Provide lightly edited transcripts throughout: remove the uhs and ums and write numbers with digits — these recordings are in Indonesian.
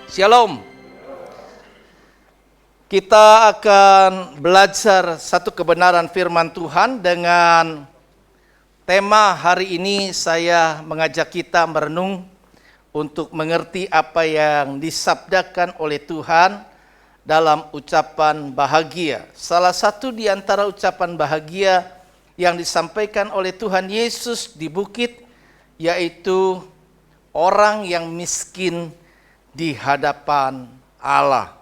Shalom. Kita akan belajar satu kebenaran firman Tuhan dengan tema hari ini. Saya mengajak kita merenung untuk mengerti apa yang disabdakan oleh Tuhan dalam ucapan bahagia. Salah satu di antara ucapan bahagia yang disampaikan oleh Tuhan Yesus di bukit, yaitu orang yang miskin di hadapan Allah.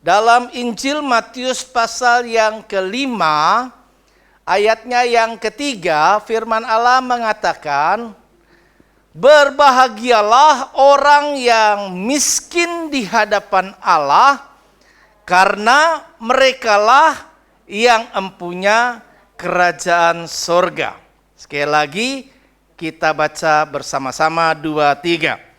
Dalam Injil Matius pasal yang kelima, ayatnya yang ketiga, firman Allah mengatakan, berbahagialah orang yang miskin di hadapan Allah, karena merekalah yang empunya kerajaan sorga. Sekali lagi, kita baca bersama-sama 2-3.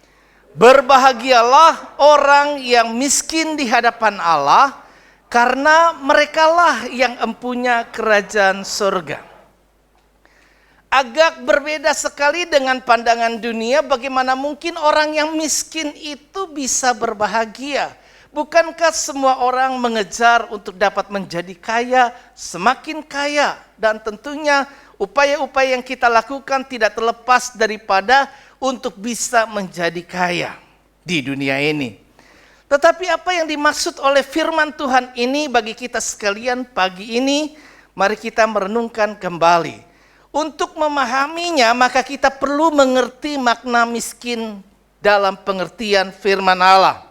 Berbahagialah orang yang miskin di hadapan Allah, karena merekalah yang empunya kerajaan surga. Agak berbeda sekali dengan pandangan dunia, bagaimana mungkin orang yang miskin itu bisa berbahagia? Bukankah semua orang mengejar untuk dapat menjadi kaya, semakin kaya? Dan tentunya upaya-upaya yang kita lakukan tidak terlepas daripada untuk bisa menjadi kaya di dunia ini. Tetapi apa yang dimaksud oleh firman Tuhan ini bagi kita sekalian pagi ini, mari kita merenungkan kembali. Untuk memahaminya, maka kita perlu mengerti makna miskin dalam pengertian firman Allah.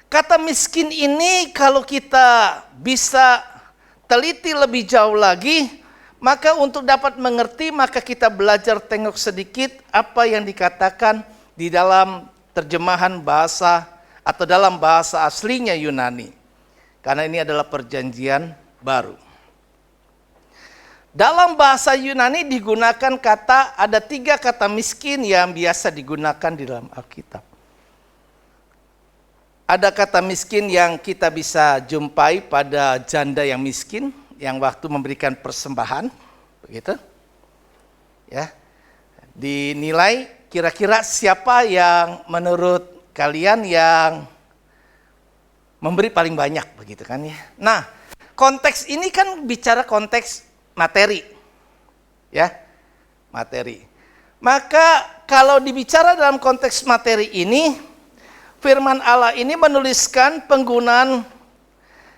Kata miskin ini kalau kita bisa teliti lebih jauh lagi, maka untuk dapat mengerti, maka kita belajar tengok sedikit apa yang dikatakan di dalam terjemahan bahasa atau dalam bahasa aslinya Yunani. Karena ini adalah perjanjian baru. Dalam bahasa Yunani digunakan ada 3 kata miskin yang biasa digunakan di dalam Alkitab. Ada kata miskin yang kita bisa jumpai pada janda yang miskin, yang waktu memberikan persembahan, begitu, ya, dinilai kira-kira siapa yang menurut kalian yang memberi paling banyak, begitu kan ya. Nah, konteks ini kan bicara konteks materi, ya, materi. Maka kalau dibicara dalam konteks materi ini, firman Allah ini menuliskan penggunaan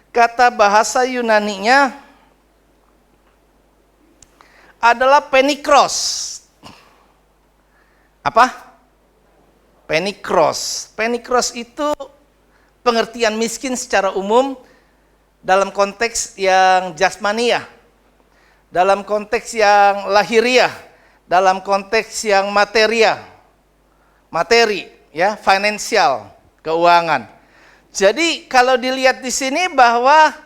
kata bahasa Yunaninya adalah penikros. Apa? Penikros. Penikros itu pengertian miskin secara umum dalam konteks yang jasmaniah, dalam konteks yang lahiriah, dalam konteks yang materi, ya, finansial, keuangan. Jadi kalau dilihat di sini bahwa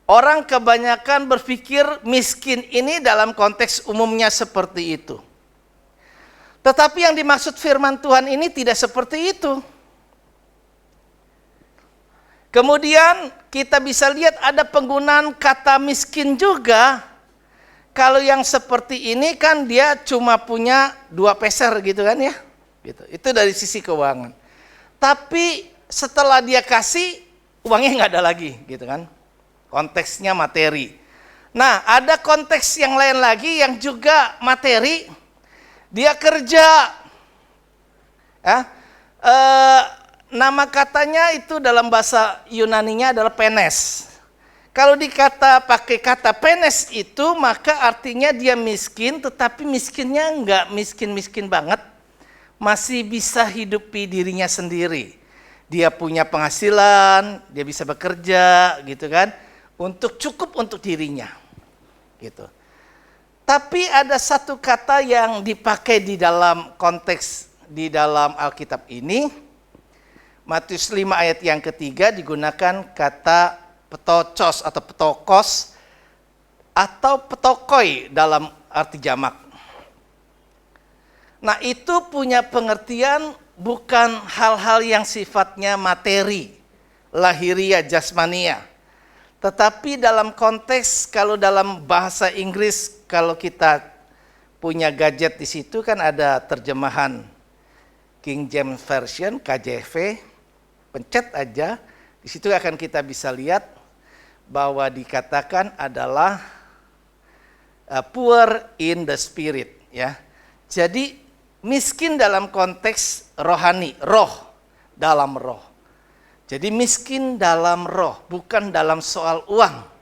orang kebanyakan berpikir miskin ini dalam konteks umumnya seperti itu. Tetapi yang dimaksud firman Tuhan ini tidak seperti itu. Kemudian kita bisa lihat ada penggunaan kata miskin juga. Kalau yang seperti ini kan dia cuma punya 2 peser gitu kan ya. Gitu. Itu dari sisi keuangan. Tapi setelah dia kasih, uangnya nggak ada lagi gitu kan. Konteksnya materi. Nah, ada konteks yang lain lagi yang juga materi. Dia kerja. Ya, nama katanya itu dalam bahasa Yunaninya adalah penes. Kalau pakai kata penes itu, maka artinya dia miskin, tetapi miskinnya nggak miskin-miskin banget. Masih bisa hidupi dirinya sendiri. Dia punya penghasilan, dia bisa bekerja gitu kan. Untuk cukup untuk dirinya, gitu. Tapi ada satu kata yang dipakai di dalam konteks di dalam Alkitab ini, Matius 5 ayat yang ketiga digunakan kata petokos atau petokos atau petokoi dalam arti jamak. Nah, itu punya pengertian bukan hal-hal yang sifatnya materi, lahiriah, jasmania. Tetapi dalam konteks, kalau dalam bahasa Inggris, kalau kita punya gadget di situ kan ada terjemahan King James Version, KJV, pencet aja, di situ akan kita bisa lihat bahwa dikatakan adalah poor in the spirit, ya. Jadi miskin dalam konteks rohani, roh, dalam roh. Jadi miskin dalam roh, bukan dalam soal uang.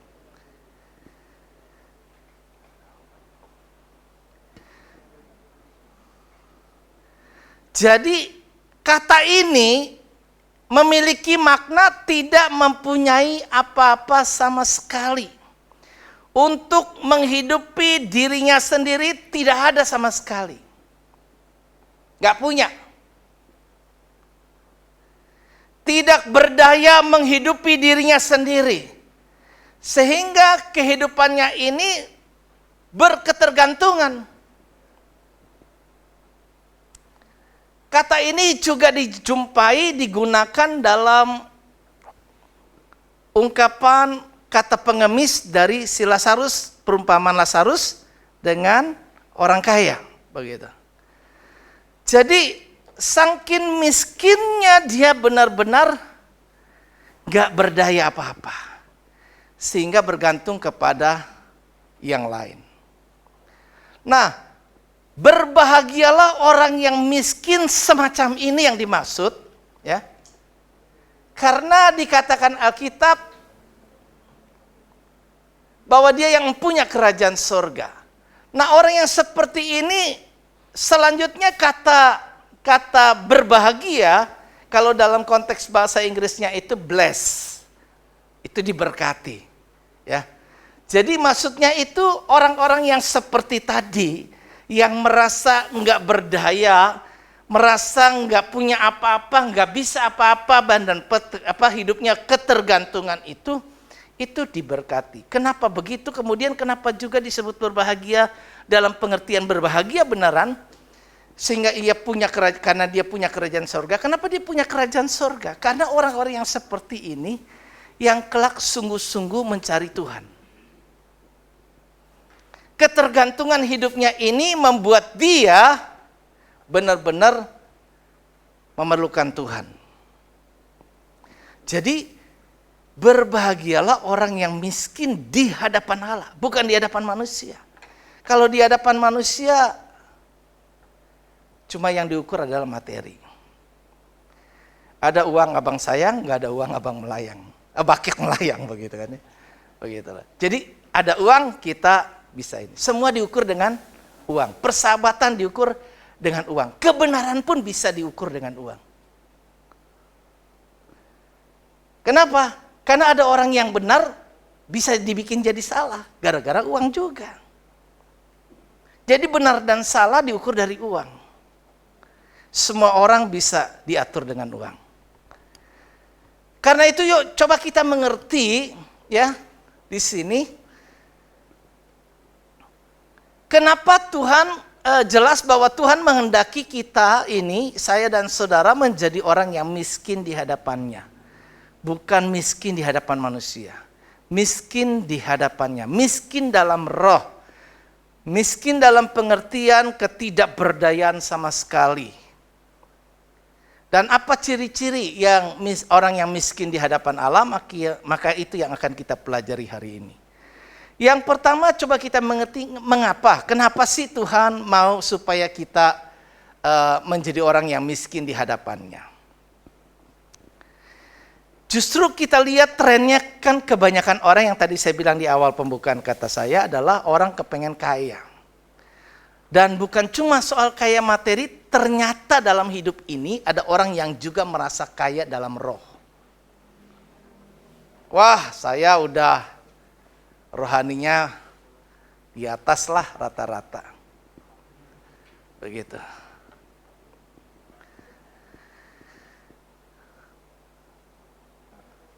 Jadi kata ini memiliki makna tidak mempunyai apa-apa sama sekali. Untuk menghidupi dirinya sendiri tidak ada sama sekali. Gak punya. Tidak berdaya menghidupi dirinya sendiri. Sehingga kehidupannya ini berketergantungan. Kata ini juga dijumpai digunakan dalam ungkapan kata pengemis dari si Lazarus, perumpamaan Lazarus dengan orang kaya, begitu. Jadi saking miskinnya dia benar-benar gak berdaya apa-apa, sehingga bergantung kepada yang lain. Nah, berbahagialah orang yang miskin semacam ini yang dimaksud, ya. Karena dikatakan Alkitab bahwa dia yang punya kerajaan surga. Nah, orang yang seperti ini selanjutnya kata berbahagia kalau dalam konteks bahasa Inggrisnya itu bless. Itu diberkati, ya. Jadi maksudnya itu orang-orang yang seperti tadi, yang merasa nggak berdaya, merasa nggak punya apa-apa, nggak bisa apa-apa, dan hidupnya ketergantungan itu diberkati. Kenapa begitu? Kemudian kenapa juga disebut berbahagia dalam pengertian berbahagia beneran? Sehingga karena dia punya kerajaan surga. Kenapa dia punya kerajaan surga? Karena orang-orang yang seperti ini yang kelak sungguh-sungguh mencari Tuhan. Ketergantungan hidupnya ini membuat dia benar-benar memerlukan Tuhan. Jadi berbahagialah orang yang miskin di hadapan Allah, bukan di hadapan manusia. Kalau di hadapan manusia cuma yang diukur adalah materi. Ada uang abang sayang, nggak ada uang abang melayang. Bakek melayang begitu kan ya. Begitulah. Jadi ada uang kita bisa ini. Semua diukur dengan uang. Persahabatan diukur dengan uang. Kebenaran pun bisa diukur dengan uang. Kenapa? Karena ada orang yang benar bisa dibikin jadi salah. Gara-gara uang juga. Jadi benar dan salah diukur dari uang. Semua orang bisa diatur dengan uang. Karena itu yuk coba kita mengerti ya di sini. Kenapa Tuhan jelas bahwa Tuhan menghendaki kita ini, saya dan saudara menjadi orang yang miskin di hadapannya. Bukan miskin di hadapan manusia. Miskin di hadapannya. Miskin dalam roh. Miskin dalam pengertian ketidakberdayaan sama sekali. Dan apa ciri-ciri yang orang yang miskin di hadapan Allah, maka itu yang akan kita pelajari hari ini. Yang pertama coba kita mengerti mengapa, kenapa sih Tuhan mau supaya kita menjadi orang yang miskin di hadapannya. Justru kita lihat trennya kan kebanyakan orang yang tadi saya bilang di awal pembukaan kata saya adalah orang kepengen kaya. Dan bukan cuma soal kaya materi, ternyata dalam hidup ini ada orang yang juga merasa kaya dalam roh. Wah, saya udah rohaninya di atas lah rata-rata. Begitu.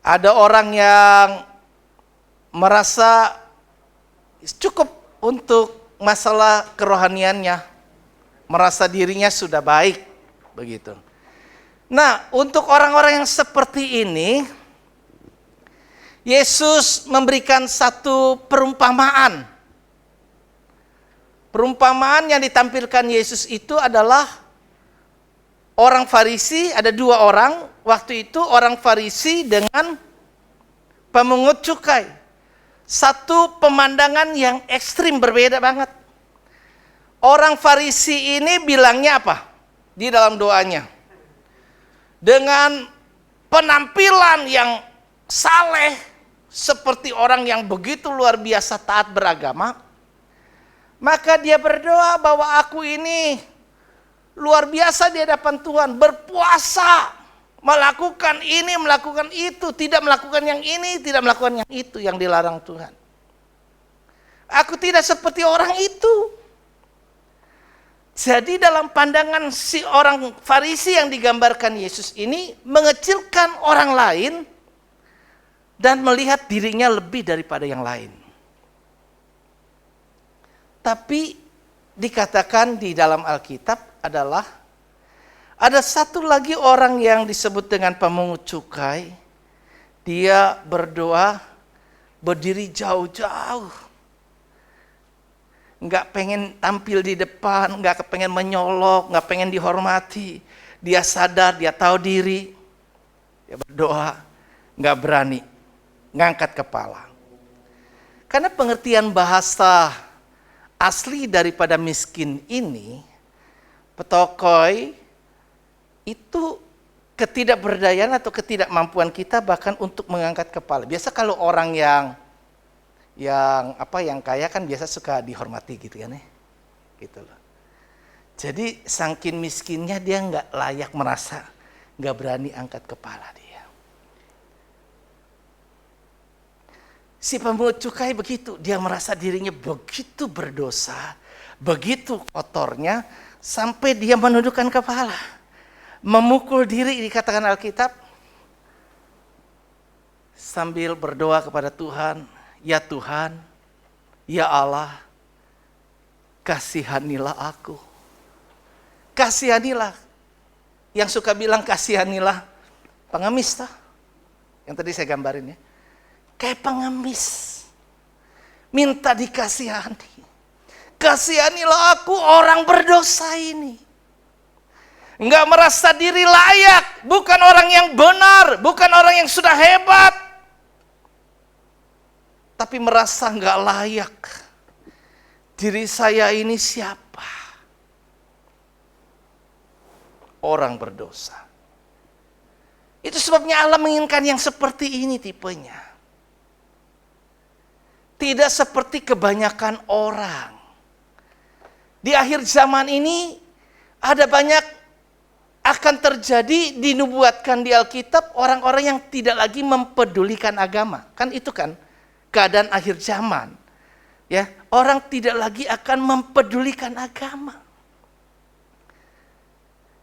Ada orang yang merasa cukup untuk masalah kerohaniannya, merasa dirinya sudah baik, begitu. Nah, untuk orang-orang yang seperti ini, Yesus memberikan satu perumpamaan. Perumpamaan yang ditampilkan Yesus itu adalah Orang Farisi, ada dua orang. Waktu itu orang Farisi dengan pemungut cukai. Satu pemandangan yang ekstrim, berbeda banget. Orang Farisi ini bilangnya apa? Di dalam doanya. Dengan penampilan yang saleh, seperti orang yang begitu luar biasa taat beragama, maka dia berdoa bahwa aku ini luar biasa di hadapan Tuhan, berpuasa, melakukan ini, melakukan itu, tidak melakukan yang ini, tidak melakukan yang itu yang dilarang Tuhan. Aku tidak seperti orang itu. Jadi dalam pandangan si orang Farisi yang digambarkan Yesus ini, mengecilkan orang lain dan melihat dirinya lebih daripada yang lain. Tapi dikatakan di dalam Alkitab adalah ada satu lagi orang yang disebut dengan pemungut cukai. Dia berdoa, berdiri jauh-jauh. Nggak pengen tampil di depan, nggak pengen menyolok, nggak pengen dihormati. Dia sadar, dia tahu diri. Dia berdoa, nggak berani ngangkat kepala. Karena pengertian bahasa asli daripada miskin ini, petokoi itu ketidakberdayaan atau ketidakmampuan kita bahkan untuk mengangkat kepala. Biasa kalau orang yang kaya kan biasa suka dihormati gitu kan ya. Gitu loh. Jadi saking miskinnya dia nggak layak merasa, nggak berani angkat kepala dia. Si pemungut cukai begitu, dia merasa dirinya begitu berdosa, begitu kotornya, sampai dia menundukkan kepala. Memukul diri, dikatakan Alkitab, sambil berdoa kepada Tuhan, ya Tuhan, ya Allah, kasihanilah aku. Kasihanilah. Yang suka bilang kasihanilah, pengemis toh. Yang tadi saya gambarin ya. Kayak pengemis, minta dikasihani. Kasihanilah aku orang berdosa ini. Enggak merasa diri layak, bukan orang yang benar, bukan orang yang sudah hebat. Tapi merasa enggak layak. Diri saya ini siapa? Orang berdosa. Itu sebabnya Allah menginginkan yang seperti ini tipenya. Tidak seperti kebanyakan orang. Di akhir zaman ini ada banyak akan terjadi, dinubuatkan di Alkitab, orang-orang yang tidak lagi mempedulikan agama. Kan itu kan keadaan akhir zaman. Ya, orang tidak lagi akan mempedulikan agama.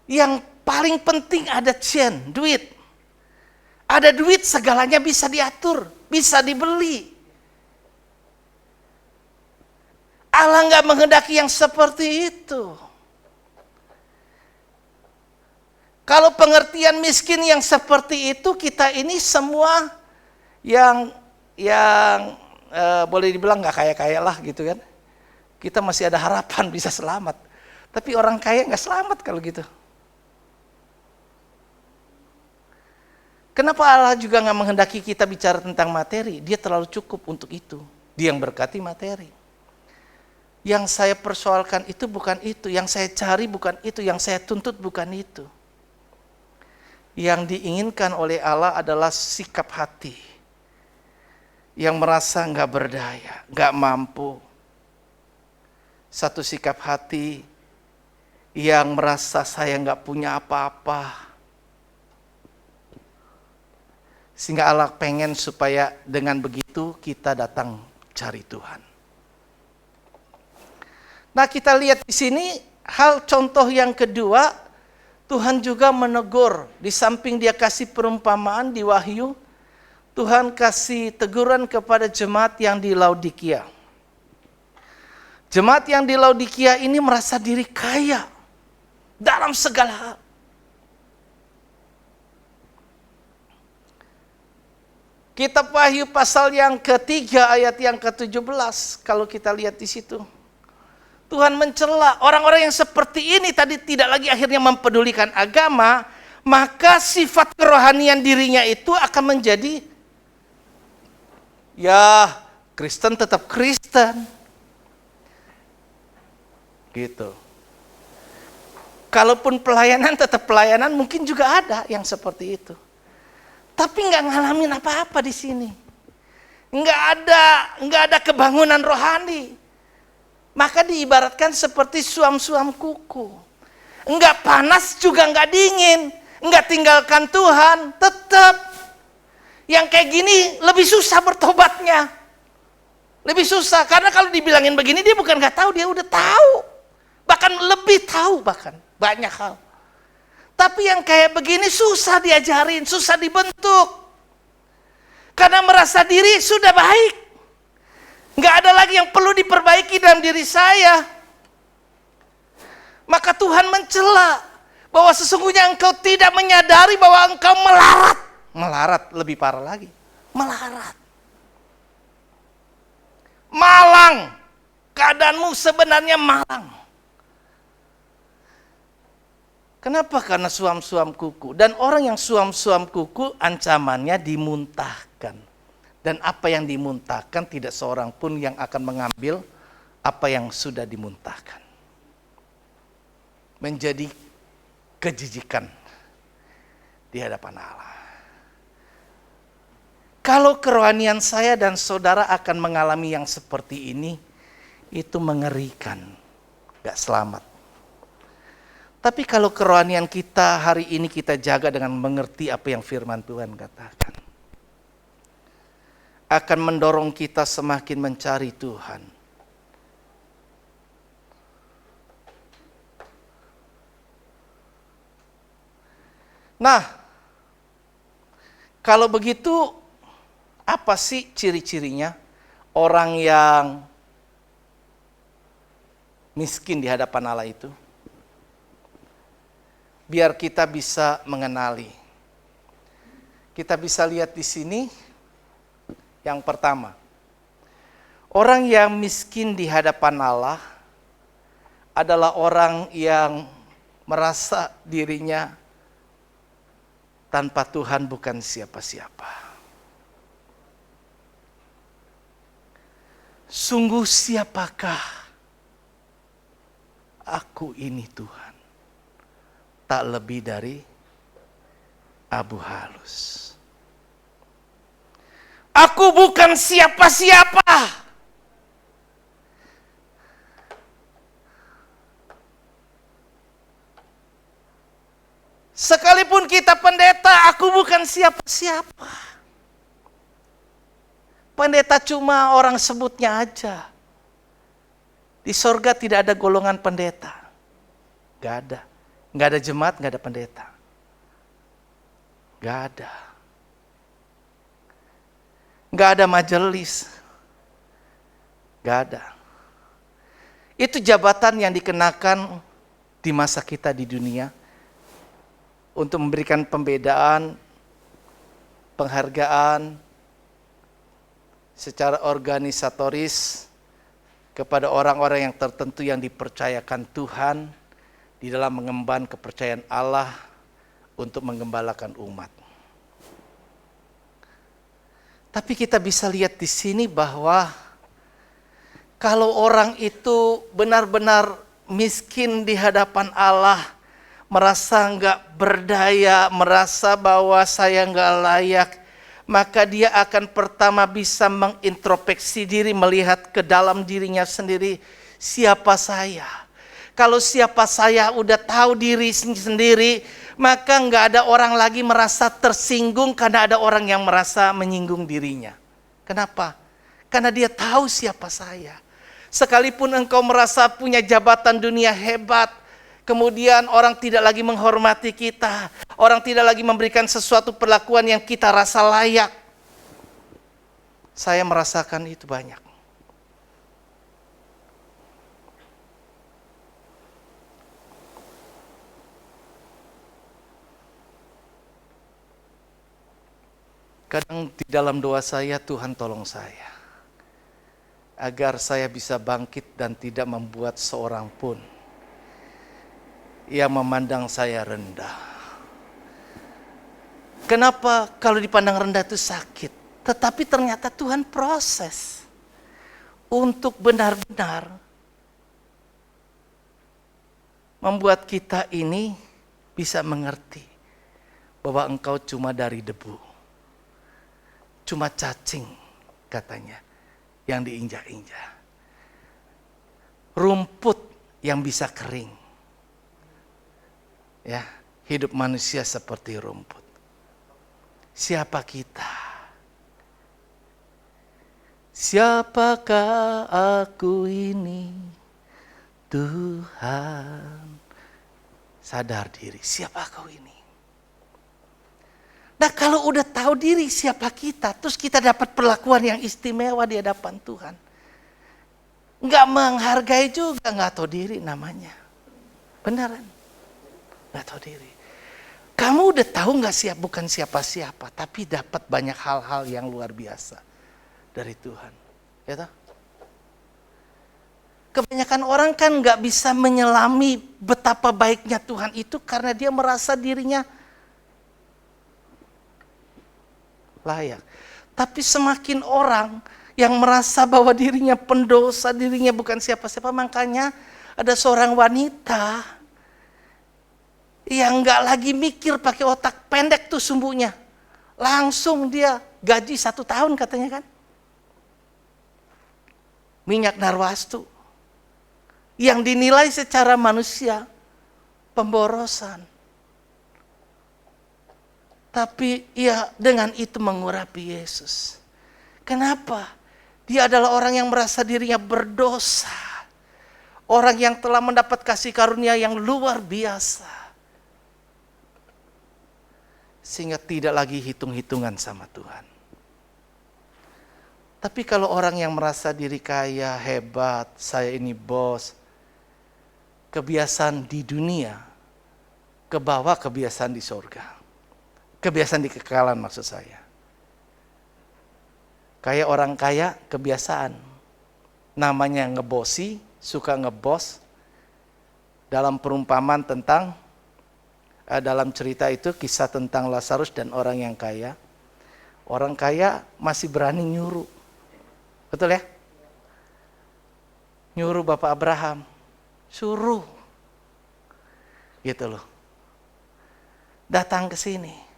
Yang paling penting ada duit. Ada duit segalanya bisa diatur, bisa dibeli. Allah nggak menghendaki yang seperti itu. Kalau pengertian miskin yang seperti itu, kita ini semua yang boleh dibilang nggak kaya-kaya lah gitu kan. Kita masih ada harapan bisa selamat. Tapi orang kaya nggak selamat kalau gitu. Kenapa Allah juga nggak menghendaki kita bicara tentang materi? Dia terlalu cukup untuk itu. Dia yang berkati materi. Yang saya persoalkan itu bukan itu, yang saya cari bukan itu, yang saya tuntut bukan itu. Yang diinginkan oleh Allah adalah sikap hati yang merasa nggak berdaya, nggak mampu. Satu sikap hati yang merasa saya nggak punya apa-apa. Sehingga Allah pengen supaya dengan begitu kita datang cari Tuhan. Nah, kita lihat di sini hal contoh yang kedua, Tuhan juga menegur. Di samping dia kasih perumpamaan di Wahyu, Tuhan kasih teguran kepada jemaat yang di Laodikia. Jemaat yang di Laodikia ini merasa diri kaya dalam segala hal. Kitab Wahyu pasal yang ketiga ayat yang ke-17, kalau kita lihat di situ. Tuhan mencela orang-orang yang seperti ini tadi tidak lagi akhirnya mempedulikan agama, maka sifat kerohanian dirinya itu akan menjadi ya Kristen tetap Kristen. Gitu. Kalaupun pelayanan tetap pelayanan, mungkin juga ada yang seperti itu. Tapi nggak ngalamin apa-apa di sini. Nggak ada kebangunan rohani. Maka diibaratkan seperti suam-suam kuku. Enggak panas juga enggak dingin. Enggak tinggalkan Tuhan, tetap. Yang kayak gini lebih susah bertobatnya. Lebih susah, karena kalau dibilangin begini dia bukan enggak tahu, dia udah tahu. Bahkan lebih tahu bahkan, banyak hal. Tapi yang kayak begini susah diajarin, susah dibentuk. Karena merasa diri sudah baik. Nggak ada lagi yang perlu diperbaiki dalam diri saya. Maka Tuhan mencela bahwa sesungguhnya engkau tidak menyadari bahwa engkau melarat. Melarat lebih parah lagi. Melarat. Malang. Keadaanmu sebenarnya malang. Kenapa? Karena suam-suam kuku. Dan orang yang suam-suam kuku ancamannya dimuntahkan. Dan apa yang dimuntahkan tidak seorang pun yang akan mengambil apa yang sudah dimuntahkan. Menjadi kejijikan di hadapan Allah. Kalau kerohanian saya dan saudara akan mengalami yang seperti ini, itu mengerikan, gak selamat. Tapi kalau kerohanian kita hari ini kita jaga dengan mengerti apa yang firman Tuhan katakan, akan mendorong kita semakin mencari Tuhan. Nah, kalau begitu apa sih ciri-cirinya orang yang miskin di hadapan Allah itu? Biar kita bisa mengenali. Kita bisa lihat di sini. Yang pertama, orang yang miskin di hadapan Allah adalah orang yang merasa dirinya tanpa Tuhan bukan siapa-siapa. Sungguh siapakah aku ini Tuhan? Tak lebih dari abu halus. Aku bukan siapa-siapa. Sekalipun kita pendeta, aku bukan siapa-siapa. Pendeta cuma orang sebutnya aja. Di sorga tidak ada golongan pendeta. Gak ada. Gak ada jemaat, gak ada pendeta. Gak ada. Gak ada majelis. Gak ada. Itu jabatan yang dikenakan di masa kita di dunia untuk memberikan pembedaan, penghargaan secara organisatoris kepada orang-orang yang tertentu yang dipercayakan Tuhan di dalam mengemban kepercayaan Allah untuk menggembalakan umat. Tapi kita bisa lihat di sini bahwa kalau orang itu benar-benar miskin di hadapan Allah, merasa enggak berdaya, merasa bahwa saya enggak layak, maka dia akan pertama bisa mengintrospeksi diri, melihat ke dalam dirinya sendiri, siapa saya? Kalau siapa saya udah tahu diri sendiri, maka nggak ada orang lagi merasa tersinggung karena ada orang yang merasa menyinggung dirinya. Kenapa? Karena dia tahu siapa saya. Sekalipun engkau merasa punya jabatan dunia hebat, kemudian orang tidak lagi menghormati kita, orang tidak lagi memberikan sesuatu perlakuan yang kita rasa layak. Saya merasakan itu banyak. Kadang di dalam doa saya, Tuhan tolong saya. agar saya bisa bangkit dan tidak membuat seorang pun yang memandang saya rendah. Kenapa kalau dipandang rendah itu sakit? Tetapi ternyata Tuhan proses untuk benar-benar membuat kita ini bisa mengerti bahwa engkau cuma dari debu, cuma cacing katanya yang diinjak-injak, rumput yang bisa kering. Ya, hidup manusia seperti rumput. Siapa kita? Siapakah aku ini, Tuhan? Sadar diri, siapa kau ini? Nah, kalau udah tahu diri siapa kita, terus kita dapat perlakuan yang istimewa di hadapan Tuhan. Nggak menghargai juga, nggak tahu diri namanya. Beneran, nggak tahu diri. Kamu udah tahu nggak bukan siapa-siapa, tapi dapat banyak hal-hal yang luar biasa dari Tuhan. Ya toh? Kebanyakan orang kan nggak bisa menyelami betapa baiknya Tuhan itu karena dia merasa dirinya layak. Tapi semakin orang yang merasa bahwa dirinya pendosa, dirinya bukan siapa-siapa, makanya ada seorang wanita yang nggak lagi mikir pakai otak pendek tuh sumbunya. Langsung dia gaji 1 tahun katanya kan. Minyak narwastu. Yang dinilai secara manusia pemborosan. Tapi ia dengan itu mengurapi Yesus. Kenapa? Dia adalah orang yang merasa dirinya berdosa. Orang yang telah mendapat kasih karunia yang luar biasa. Sehingga tidak lagi hitung-hitungan sama Tuhan. Tapi kalau orang yang merasa diri kaya, hebat, saya ini bos, kebiasaan di dunia, kebawa kebiasaan di surga. Kebiasaan di kekekalan maksud saya. Kayak orang kaya, kebiasaan. Namanya ngebosi, suka ngebos. Dalam perumpamaan tentang, dalam cerita itu kisah tentang Lazarus dan orang yang kaya. Orang kaya masih berani nyuruh. Betul ya? Nyuruh Bapak Abraham. Suruh. Gitu loh. Datang ke sini.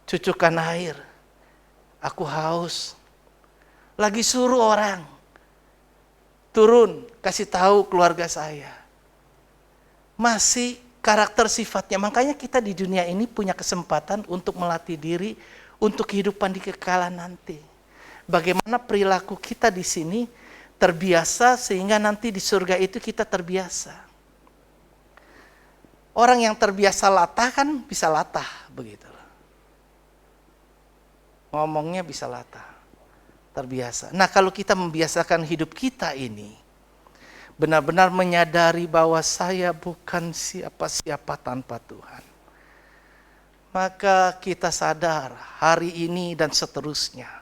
Cucukkan air. Aku haus. Lagi suruh orang. Turun, kasih tahu keluarga saya. Masih karakter sifatnya. Makanya kita di dunia ini punya kesempatan untuk melatih diri untuk kehidupan di kekekalan nanti. Bagaimana perilaku kita di sini terbiasa sehingga nanti di surga itu kita terbiasa. Orang yang terbiasa latah kan bisa latah begitu. Ngomongnya bisa latah. Terbiasa. Nah, kalau kita membiasakan hidup kita ini benar-benar menyadari bahwa saya bukan siapa-siapa tanpa Tuhan. Maka kita sadar hari ini dan seterusnya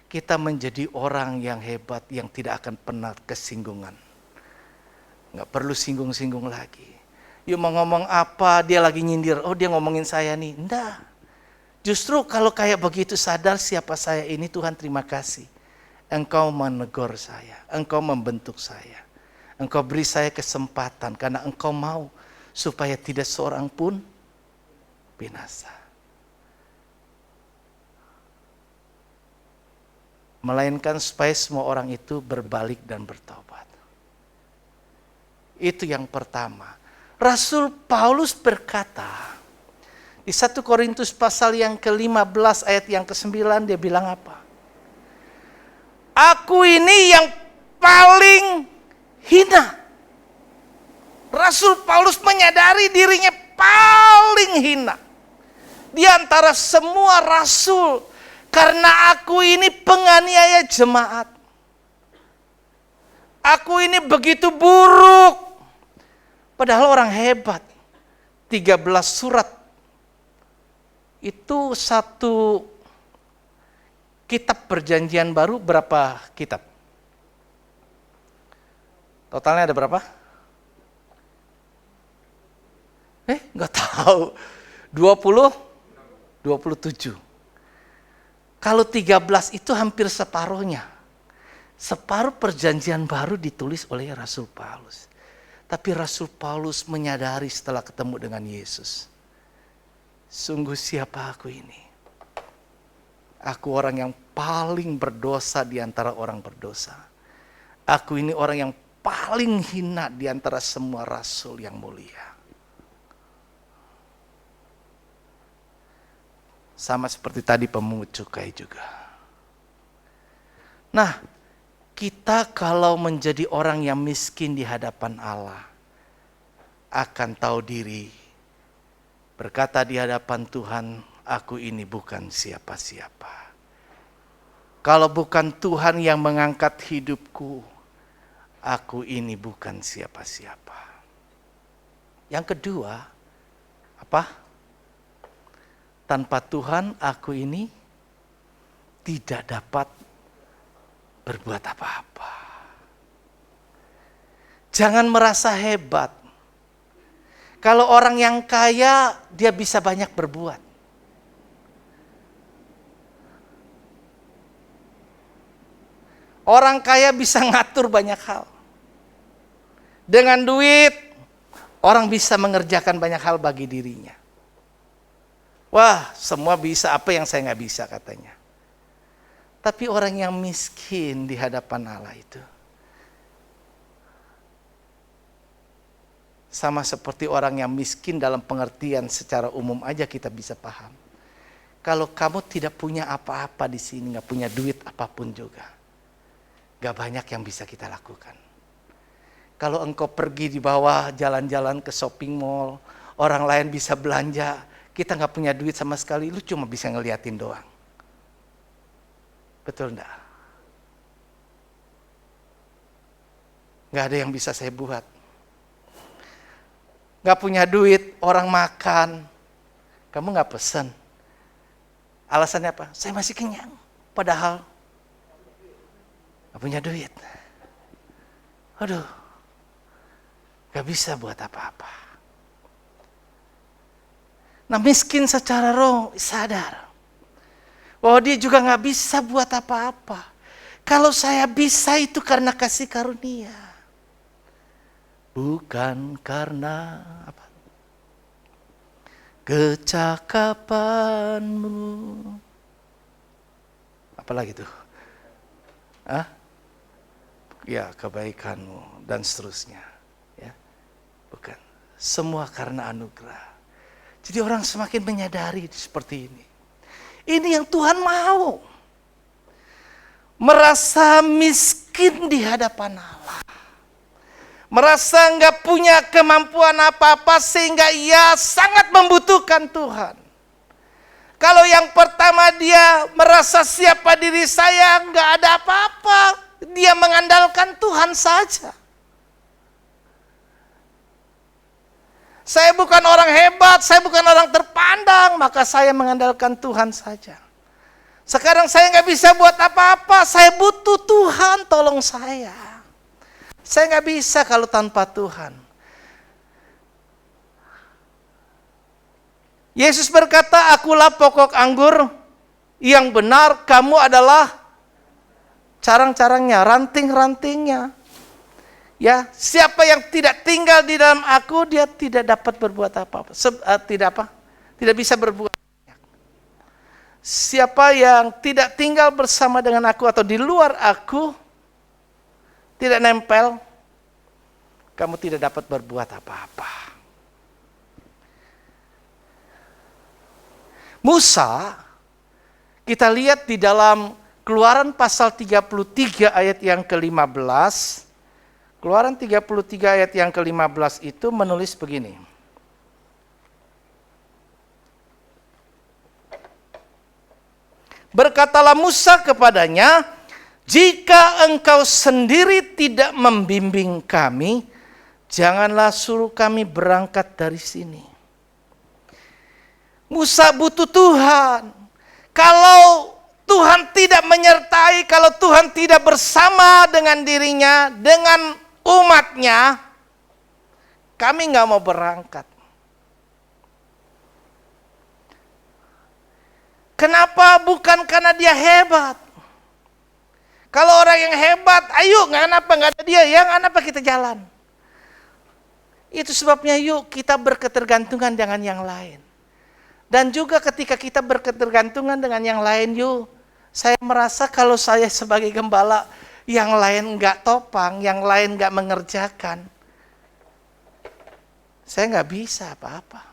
kita menjadi orang yang hebat yang tidak akan pernah kesinggungan. Nggak perlu singgung-singgung lagi. Yuk mau ngomong apa, dia lagi nyindir. Oh dia ngomongin saya nih. Enggak. Justru kalau kayak begitu sadar siapa saya ini, Tuhan terima kasih. Engkau menegur saya. Engkau membentuk saya. Engkau beri saya kesempatan karena engkau mau supaya tidak seorang pun binasa. Melainkan supaya semua orang itu berbalik dan bertobat. Itu yang pertama. Rasul Paulus berkata, di 1 Korintus pasal yang ke-15 ayat yang ke-9 dia bilang apa? Aku ini yang paling hina. Rasul Paulus menyadari dirinya paling hina. Di antara semua rasul. Karena aku ini penganiaya jemaat. Aku ini begitu buruk. Padahal orang hebat. 13 surat. Itu satu kitab perjanjian baru berapa kitab? Totalnya ada berapa? Nggak tahu. 20? 27. Kalau 13 itu hampir separuhnya. Separuh perjanjian baru ditulis oleh Rasul Paulus. Tapi Rasul Paulus menyadari setelah ketemu dengan Yesus. Sungguh siapa aku ini? Aku orang yang paling berdosa di antara orang berdosa. Aku ini orang yang paling hina di antara semua rasul yang mulia. Sama seperti tadi pemungut cukai juga. Nah, kita kalau menjadi orang yang miskin di hadapan Allah, akan tahu diri, berkata di hadapan Tuhan, aku ini bukan siapa-siapa. Kalau bukan Tuhan yang mengangkat hidupku, aku ini bukan siapa-siapa. Yang kedua, apa? Tanpa Tuhan aku ini tidak dapat berbuat apa-apa. Jangan merasa hebat. Kalau orang yang kaya, dia bisa banyak berbuat. Orang kaya bisa ngatur banyak hal. Dengan duit, orang bisa mengerjakan banyak hal bagi dirinya. Wah, semua bisa, apa yang saya nggak bisa katanya. Tapi orang yang miskin di hadapan Allah itu sama seperti orang yang miskin dalam pengertian secara umum aja kita bisa paham. Kalau kamu tidak punya apa-apa di sini, nggak punya duit apapun juga, nggak banyak yang bisa kita lakukan. Kalau engkau pergi di bawah jalan-jalan ke shopping mall, orang lain bisa belanja, kita nggak punya duit sama sekali, lu cuma bisa ngeliatin doang. Betul enggak? Nggak ada yang bisa saya buat. Nggak punya duit, orang makan, kamu nggak pesen. Alasannya apa? Saya masih kenyang. Padahal nggak punya duit. Aduh, nggak bisa buat apa-apa. Nah, miskin secara roh sadar bahwa dia juga nggak bisa buat apa-apa. Kalau saya bisa itu karena kasih karunia, bukan karena apa? Kecakapanmu. Apalagi tuh? Ya, kebaikanmu dan seterusnya. Ya, bukan. Semua karena anugerah. Jadi orang semakin menyadari seperti ini. Ini yang Tuhan mau. Merasa miskin di hadapan Allah. Merasa nggak punya kemampuan apa-apa sehingga ia sangat membutuhkan Tuhan. Kalau yang pertama dia merasa siapa diri saya nggak ada apa-apa. Dia mengandalkan Tuhan saja. Saya bukan orang hebat, saya bukan orang terpandang, maka saya mengandalkan Tuhan saja. Sekarang saya nggak bisa buat apa-apa, saya butuh Tuhan, tolong saya. Saya nggak bisa kalau tanpa Tuhan. Yesus berkata, akulah pokok anggur yang benar, kamu adalah carang-carangnya, ranting-rantingnya. Ya, siapa yang tidak tinggal di dalam aku, dia tidak dapat berbuat apa-apa. Tidak bisa berbuat banyak. Siapa yang tidak tinggal bersama dengan aku atau di luar aku, tidak nempel, kamu tidak dapat berbuat apa-apa. Musa, kita lihat di dalam Keluaran pasal 33 ayat yang ke-15, Keluaran 33 ayat yang ke-15 itu menulis begini. Berkatalah Musa kepadanya, jika engkau sendiri tidak membimbing kami, janganlah suruh kami berangkat dari sini. Musa butuh Tuhan. Kalau Tuhan tidak menyertai, kalau Tuhan tidak bersama dengan dirinya, dengan umatnya, kami nggak mau berangkat. Kenapa? Bukan karena dia hebat. Kalau orang yang hebat, ayo, kenapa nggak ada dia? Yang kenapa kita jalan? Itu sebabnya yuk kita berketergantungan dengan yang lain. Dan juga ketika kita berketergantungan dengan yang lain, yuk, saya merasa kalau saya sebagai gembala, yang lain nggak topang, yang lain nggak mengerjakan, saya nggak bisa apa-apa.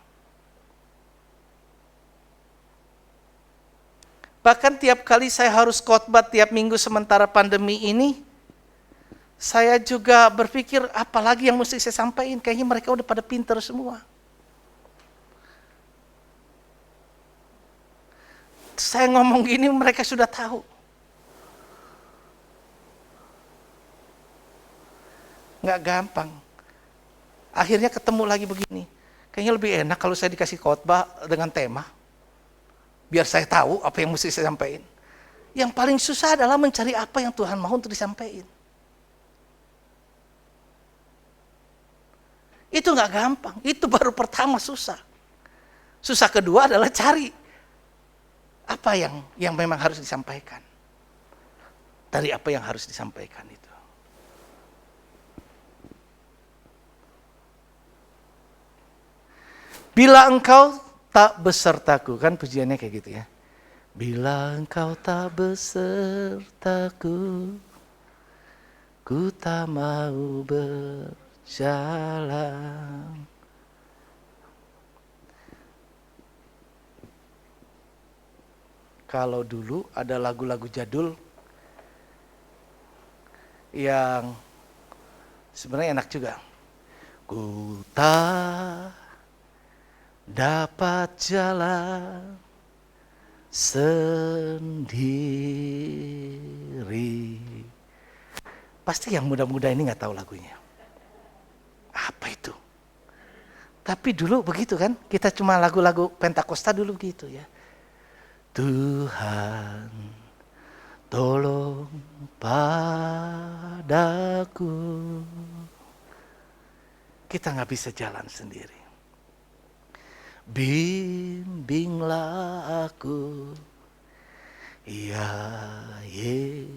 Bahkan tiap kali saya harus khotbah tiap minggu sementara pandemi ini, saya juga berpikir apalagi yang mesti saya sampaikan. Kayaknya mereka udah pada pinter semua. Saya ngomong gini mereka sudah tahu. Nggak gampang. Akhirnya ketemu lagi begini. Kayaknya lebih enak kalau saya dikasih khotbah dengan tema. Biar saya tahu apa yang mesti saya sampaikan. Yang paling susah adalah mencari apa yang Tuhan mau untuk disampaikan. Itu nggak gampang. Itu baru pertama susah. Susah kedua adalah cari apa yang memang harus disampaikan. Dari apa yang harus disampaikan itu. Bila engkau tak besertaku, kan pujiannya kayak gitu ya. Bila engkau tak besertaku, ku tak mau berjalan. Kalau dulu ada lagu-lagu jadul yang sebenarnya enak juga. Ku tak dapat jalan sendiri. Pasti yang muda-muda ini nggak tahu lagunya. Apa itu? Tapi dulu begitu kan? Kita cuma lagu-lagu Pentakosta dulu gitu ya. Tuhan, tolong padaku. Kita nggak bisa jalan sendiri. Bimbinglah aku, ya ye.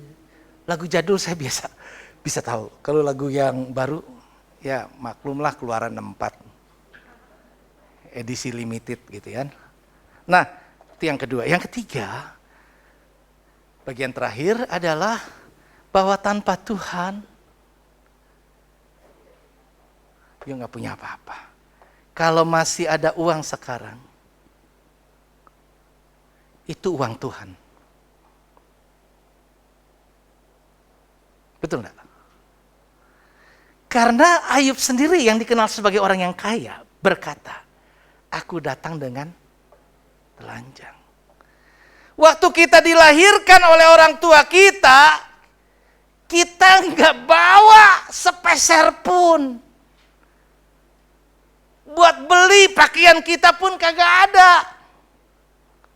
Lagu jadul saya bisa tahu. Kalau lagu yang baru, ya maklumlah Keluaran 4 edisi limited gitu kan. Nah, itu yang kedua. Yang ketiga, bagian terakhir adalah bahwa tanpa Tuhan, dia nggak punya apa-apa. Kalau masih ada uang sekarang, itu uang Tuhan. Betul enggak? Karena Ayub sendiri yang dikenal sebagai orang yang kaya berkata, aku datang dengan telanjang. Waktu kita dilahirkan oleh orang tua kita nggak bawa sepeser pun. Buat beli pakaian kita pun kagak ada.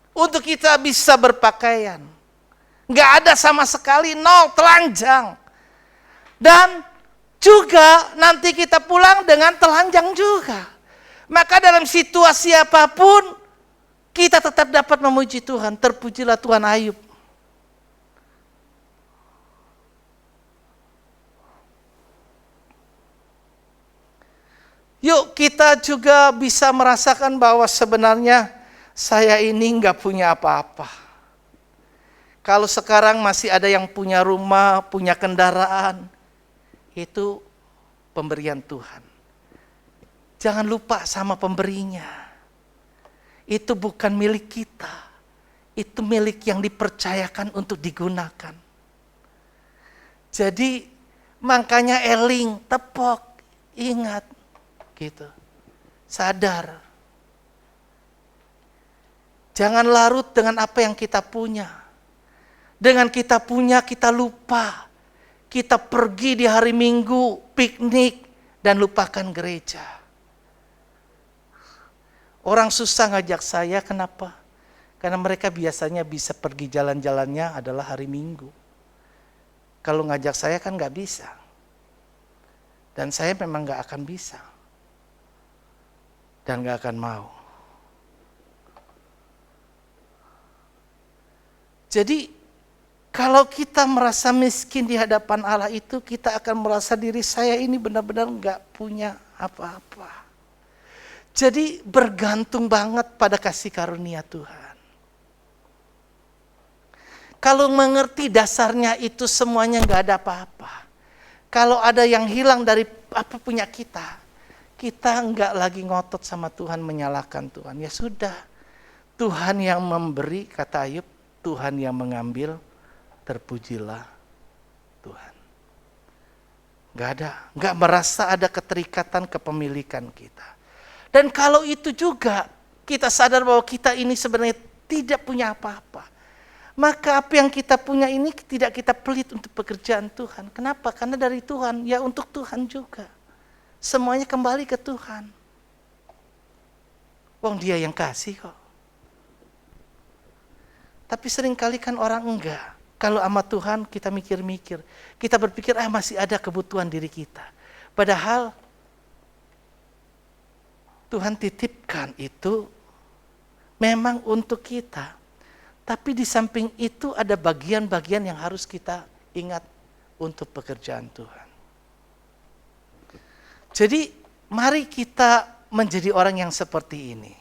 Untuk kita bisa berpakaian. Nggak ada sama sekali, nol, telanjang. Dan juga nanti kita pulang dengan telanjang juga. Maka dalam situasi apapun, kita tetap dapat memuji Tuhan. Terpujilah Tuhan Ayub. Yuk kita juga bisa merasakan bahwa sebenarnya saya ini nggak punya apa-apa. Kalau sekarang masih ada yang punya rumah, punya kendaraan, itu pemberian Tuhan. Jangan lupa sama pemberinya. Itu bukan milik kita. Itu milik yang dipercayakan untuk digunakan. Jadi makanya eling, tepok, ingat. Gitu. Sadar. Jangan larut dengan apa yang kita punya. Dengan kita punya, kita lupa. Kita pergi di hari Minggu, piknik, dan lupakan gereja. Orang susah ngajak saya, kenapa? Karena mereka biasanya bisa pergi jalan-jalannya adalah hari Minggu. Kalau ngajak saya kan nggak bisa. Dan saya memang gak akan bisa. Dan gak akan mau. Jadi kalau kita merasa miskin di hadapan Allah itu, kita akan merasa diri saya ini benar-benar gak punya apa-apa. Jadi bergantung banget pada kasih karunia Tuhan. Kalau mengerti dasarnya itu semuanya gak ada apa-apa. Kalau ada yang hilang dari apa punya kita nggak lagi ngotot sama Tuhan, menyalahkan Tuhan. Ya sudah, Tuhan yang memberi, kata Ayub, Tuhan yang mengambil, terpujilah Tuhan. Nggak merasa ada keterikatan kepemilikan kita. Dan kalau itu juga kita sadar bahwa kita ini sebenarnya tidak punya apa-apa, maka apa yang kita punya ini tidak kita pelit untuk pekerjaan Tuhan. Kenapa? Karena dari Tuhan, ya untuk Tuhan juga. Semuanya kembali ke Tuhan. Wong Dia yang kasih kok. Tapi seringkali kan orang enggak. Kalau sama Tuhan kita mikir-mikir. Kita berpikir masih ada kebutuhan diri kita. Padahal Tuhan titipkan itu memang untuk kita. Tapi di samping itu ada bagian-bagian yang harus kita ingat untuk pekerjaan Tuhan. Jadi mari kita menjadi orang yang seperti ini.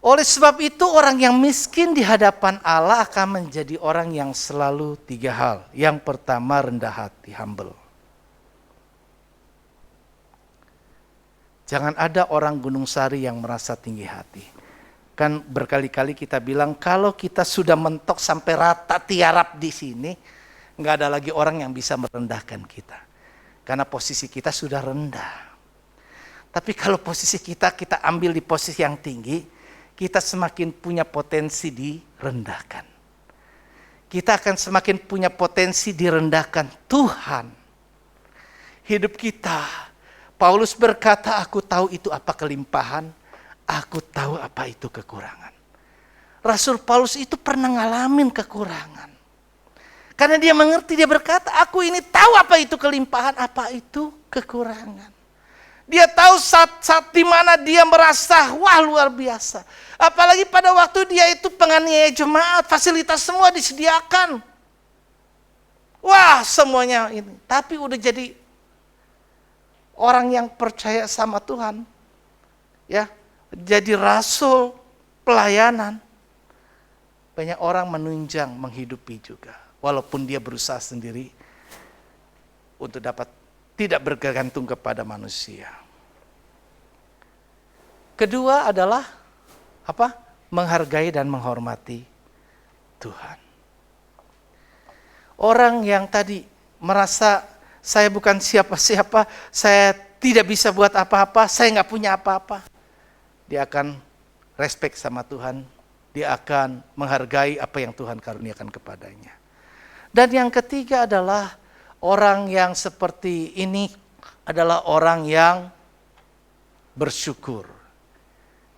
Oleh sebab itu orang yang miskin di hadapan Allah akan menjadi orang yang selalu 3 hal. Yang pertama rendah hati, humble. Jangan ada orang Gunung Sari yang merasa tinggi hati. Kan berkali-kali kita bilang kalau kita sudah mentok sampai rata tiarap di sini, nggak ada lagi orang yang bisa merendahkan kita. Karena posisi kita sudah rendah. Tapi kalau posisi kita ambil di posisi yang tinggi, kita semakin punya potensi direndahkan. Kita akan semakin punya potensi direndahkan Tuhan. Hidup kita, Paulus berkata, aku tahu itu apa kelimpahan, aku tahu apa itu kekurangan. Rasul Paulus itu pernah ngalamin kekurangan. Karena dia mengerti, dia berkata, aku ini tahu apa itu kelimpahan, apa itu kekurangan. Dia tahu saat di mana dia merasa, wah luar biasa. Apalagi pada waktu dia itu penganiaya jemaat, fasilitas semua disediakan. Wah semuanya ini. Tapi udah jadi orang yang percaya sama Tuhan. Ya. Jadi rasul pelayanan, banyak orang menunjang menghidupi juga, walaupun dia berusaha sendiri untuk dapat tidak bergantung kepada manusia. Kedua adalah apa? Menghargai dan menghormati Tuhan. Orang yang tadi merasa saya bukan siapa-siapa, saya tidak bisa buat apa-apa, saya nggak punya apa-apa. Dia akan respect sama Tuhan. Dia akan menghargai apa yang Tuhan karuniakan kepadanya. Dan yang ketiga adalah orang yang seperti ini adalah orang yang bersyukur.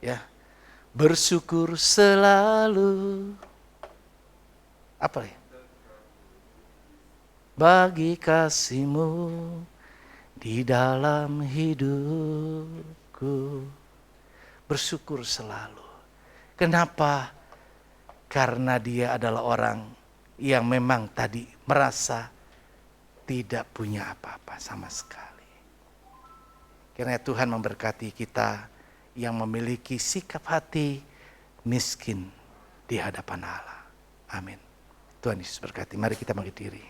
Ya. Bersyukur selalu. Apa ya? Bagi kasih-Mu di dalam hidupku. Bersyukur selalu. Kenapa? Karena dia adalah orang yang memang tadi merasa tidak punya apa-apa sama sekali. Karena Tuhan memberkati kita yang memiliki sikap hati miskin di hadapan Allah. Amin. Tuhan Yesus berkati. Mari kita bangkit diri.